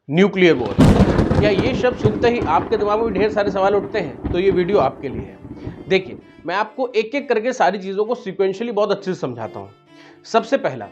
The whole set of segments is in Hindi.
न्यूक्लियर वॉर, क्या ये शब्द सुनते ही आपके दिमाग में भी ढेर सारे सवाल उठते हैं? तो ये वीडियो आपके लिए है। देखिए, मैं आपको एक एक करके सारी चीज़ों को सिक्वेंशियली बहुत अच्छे से समझाता हूँ। सबसे पहला,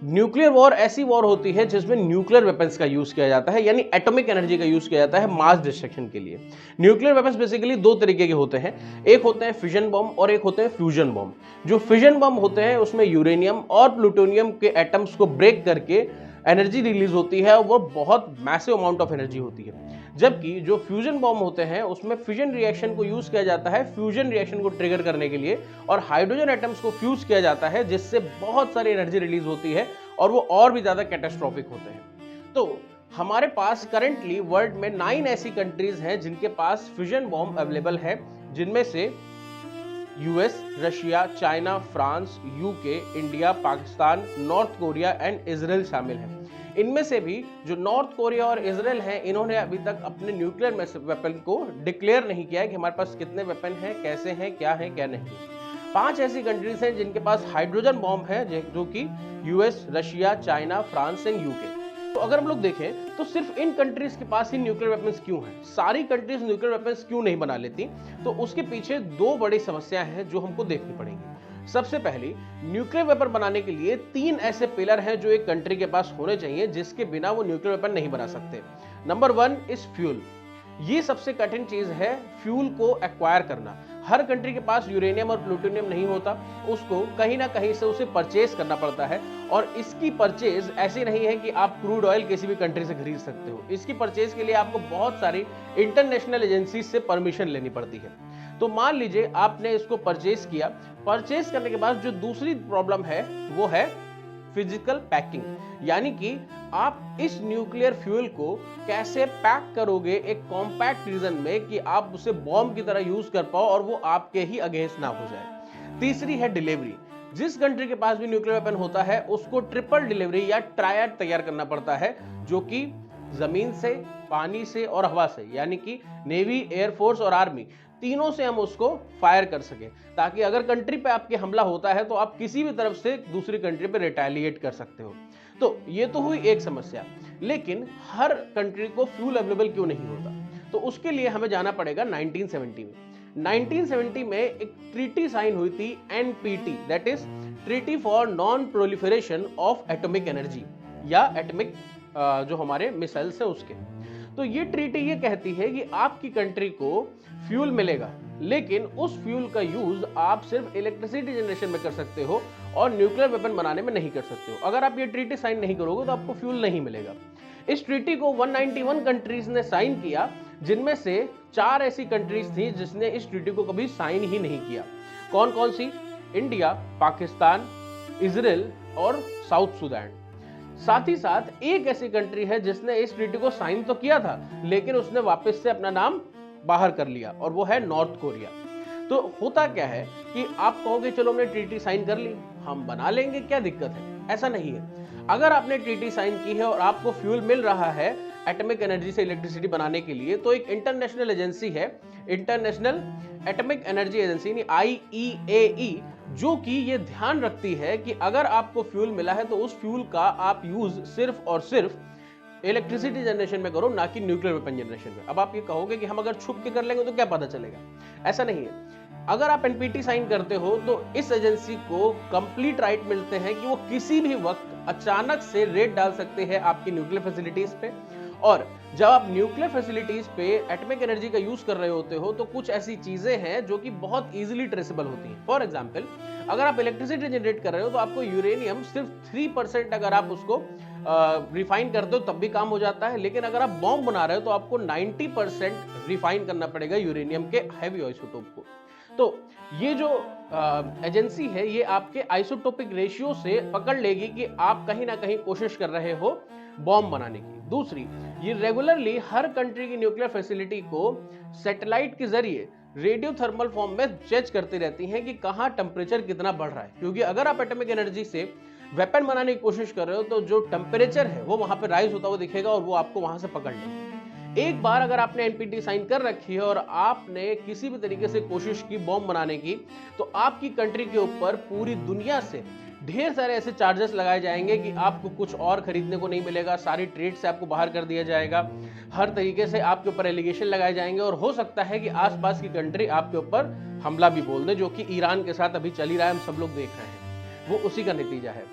न्यूक्लियर वॉर ऐसी वॉर होती है जिसमें न्यूक्लियर वेपन्स का यूज़ किया जाता है, यानी एटॉमिक एनर्जी का यूज़ किया जाता है मास डिस्ट्रक्शन के लिए। न्यूक्लियर वेपन्स बेसिकली दो तरीके के होते हैं, एक होते हैं फिजन बॉम्ब और एक होते हैं फ्यूजन बॉम्ब। जो फिजन बॉम्ब होते हैं उसमें यूरेनियम और प्लूटोनियम के एटम्स को ब्रेक करके एनर्जी रिलीज होती है और वो बहुत मैसिव अमाउंट ऑफ एनर्जी होती है। जबकि जो फ्यूजन बॉम्ब होते हैं उसमें फ्यूजन रिएक्शन को यूज किया जाता है फ्यूजन रिएक्शन को ट्रिगर करने के लिए, और हाइड्रोजन एटम्स को फ्यूज किया जाता है जिससे बहुत सारी एनर्जी रिलीज होती है और वो और भी ज्यादा कैटास्ट्रॉफिक होते हैं। तो हमारे पास करंटली वर्ल्ड में 9 ऐसी कंट्रीज हैं जिनके पास फ्यूजन बॉम्ब अवेलेबल है, जिनमें से US, Russia, China, France, UK, India, Pakistan, north Korea and Israel शामिल हैं। इनमें से भी जो नॉर्थ कोरिया और इजराइल हैं, इन्होंने अभी तक अपने न्यूक्लियर वेपन को डिक्लेयर नहीं किया है कि हमारे पास कितने वेपन हैं, कैसे हैं, क्या नहीं। 5 ऐसी कंट्रीज हैं जिनके पास हाइड्रोजन बॉम्ब है, जो कि US, Russia, China, France and UK. तो अगर हम लोग देखें तो सिर्फ इन कंट्रीज के पास ही न्यूक्लियर वेपन्स क्यों हैं? सारी कंट्रीज न्यूक्लियर वेपन्स क्यों नहीं बना लेती? तो उसके पीछे दो बड़ी समस्याएं हैं जो हमको देखनी पड़ेंगी। सबसे पहली, न्यूक्लियर वेपन बनाने के लिए 3 ऐसे पिलर हैं जो एक कंट्री के पास होने चाहिए, जिसके बिना वो न्यूक्लियर वेपन नहीं बना सकते। Number 1 is fuel. ये सबसे कठिन चीज है, फ्यूल को एक्वायर करना। हर कंट्री के पास यूरेनियम और प्लूटोनियम नहीं होता, उसको कहीं ना कहीं से उसे परचेज करना पड़ता है। और इसकी परचेज ऐसी नहीं है कि आप क्रूड ऑयल किसी भी कंट्री से खरीद सकते हो। इसकी परचेज के लिए आपको बहुत सारी इंटरनेशनल एजेंसी से परमिशन लेनी पड़ती है। तो मान लीजिए आपने इसको परचेज किया, परचेज करने के बाद जो दूसरी प्रॉब्लम है वो है फिजिकल पैकिंग, यानी कि आप इस न्यूक्लियर फ्यूल को कैसे पैक करोगे एक कॉम्पैक्ट रीजन में कि आप उसे बॉम्ब की तरह यूज कर पाओ और वो आपके ही अगेंस्ट ना हो जाए। तीसरी है डिलीवरी। जिस कंट्री के पास भी न्यूक्लियर वेपन होता है उसको ट्रिपल डिलीवरी या ट्रायड तैयार करना पड़ता है, जो कि जमीन से, पानी से और हवा से, यानी कि नेवी, एयरफोर्स और आर्मी तीनों से हम उसको फायर कर सकें, ताकि अगर कंट्री पे आपके हमला होता है तो आप किसी भी तरफ से दूसरी कंट्री पे रिटेलिएट कर सकते हो। तो ये तो हुई एक समस्या, लेकिन हर कंट्री को फ्यूल अवेलेबल क्यों नहीं होता? तो उसके लिए हमें जाना पड़ेगा 1970 में। 1970 में एक ट्रीटी साइन हुई थी, NPT, that is treaty for non proliferation of atomic energy, या एटॉमिक जो हमारे मिसाइल्स है उसके। तो ये ट्रीटी ये कहती है कि आपकी कंट्री को फ्यूल मिलेगा, लेकिन उस फ्यूल का यूज आप सिर्फ इलेक्ट्रिसिटी जनरेशन में कर सकते हो और न्यूक्लियर वेपन बनाने में नहीं कर सकते हो। अगर आप ये ट्रीटी साइन नहीं करोगे तो आपको फ्यूल नहीं मिलेगा। इस ट्रीटी को 191 कंट्रीज ने साइन किया, जिनमें से 4 ऐसी कंट्रीज थी जिसने इस ट्रीटी को कभी साइन ही नहीं किया। कौन कौन सी? इंडिया, पाकिस्तान, इजराइल और साउथ सुडान। साथ ही साथ एक ऐसी कंट्री है जिसने इस ट्रीटी को साइन तो किया था, लेकिन उसने वापस से अपना नाम बाहर कर लिया, और वो है नॉर्थ कोरिया। तो होता क्या है कि आप कहोगे चलो हमने ट्रीटी साइन कर ली, हम बना लेंगे, क्या दिक्कत है? ऐसा नहीं है। अगर आपने ट्रीटी साइन की है और आपको फ्यूल मिल रहा है एटॉमिक एनर्जी से इलेक्ट्रिसिटी बनाने के लिए, तो एक इंटरनेशनल एजेंसी है, इंटरनेशनल एटॉमिक एनर्जी एजेंसी यानी IEAE, जो कि ये ध्यान रखती है कि अगर आपको फ्यूल मिला है तो उस फ्यूल का आप यूज सिर्फ और सिर्फ इलेक्ट्रिसिटी जनरेशन में करो, ना कि न्यूक्लियर वेपन जनरेशन में। अब आप ये कहोगे कि हम अगर छुप के कर लेंगे तो क्या पता चलेगा? ऐसा नहीं है। अगर आप एनपीटी साइन करते हो तो इस एजेंसी को कंप्लीट राइट मिलते हैं कि वो किसी भी वक्त अचानक से रेड डाल सकते हैं आपकी न्यूक्लियर फैसिलिटीज पे। और जब आप न्यूक्लियर फैसिलिटीज पे एटॉमिक एनर्जी का यूज कर रहे होते हो तो कुछ ऐसी चीजें हैं जो कि बहुत इजीली ट्रेसेबल होती हैं। फॉर एग्जांपल, अगर आप इलेक्ट्रिसिटी जनरेट कर रहे हो तो आपको यूरेनियम सिर्फ 3% अगर आप उसको रिफाइन करते हो तब भी काम हो जाता है, लेकिन अगर आप बॉम्ब बना रहे हो तो आपको 90% रिफाइन करना पड़ेगा यूरेनियम के हैवी आइसोटोप को। तो ये जो एजेंसी है ये आपके आइसोटोपिक रेशियो से पकड़ लेगी कि आप कहीं ना कहीं कोशिश कर रहे हो बॉम्ब बनाने की। दूसरी, ये रेगुलरली हर कंट्री की न्यूक्लियर फैसिलिटी को सैटेलाइट के जरिए रेडियो थर्मल फॉर्म में जज करती रहती हैं कि कहां टेम्परेचर कितना बढ़ रहा है, क्योंकि अगर आप एटॉमिक एनर्जी से वेपन बनाने की कोशिश कर रहे हो तो जो टेम्परेचर है वो वहां पे राइज होता हुआ दिखेगा और वो आपको वहां से पकड़ लेगा। एक बार अगर आपने एनपीटी साइन कर रखी है और आपने किसी भी तरीके से कोशिश की बॉम्ब बनाने की, तो आपकी कंट्री के ऊपर पूरी दुनिया से ढेर सारे ऐसे चार्जेस लगाए जाएंगे कि आपको कुछ और खरीदने को नहीं मिलेगा, सारी ट्रेड से आपको बाहर कर दिया जाएगा, हर तरीके से आपके ऊपर एलिगेशन लगाए जाएंगे और हो सकता है कि आसपास की कंट्री आपके ऊपर हमला भी बोल दे, जो कि ईरान के साथ अभी चल ही रहा है, हम सब लोग देख रहे हैं, वो उसी का नतीजा है।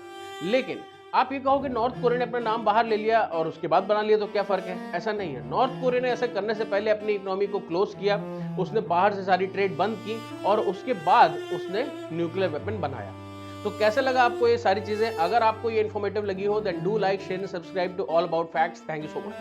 लेकिन आप ये कहोगे नॉर्थ कोरिया ने अपना नाम बाहर ले लिया और उसके बाद बना लिया तो क्या फर्क है? ऐसा नहीं है। नॉर्थ कोरिया ने ऐसा करने से पहले अपनी इकोनॉमी को क्लोज किया, उसने बाहर से सारी ट्रेड बंद की और उसके बाद उसने न्यूक्लियर वेपन बनाया। तो कैसे लगा आपको ये सारी चीजें? अगर आपको ये इन्फॉर्मेटिव लगी हो then do like, share and subscribe to all about facts. Thank you so much.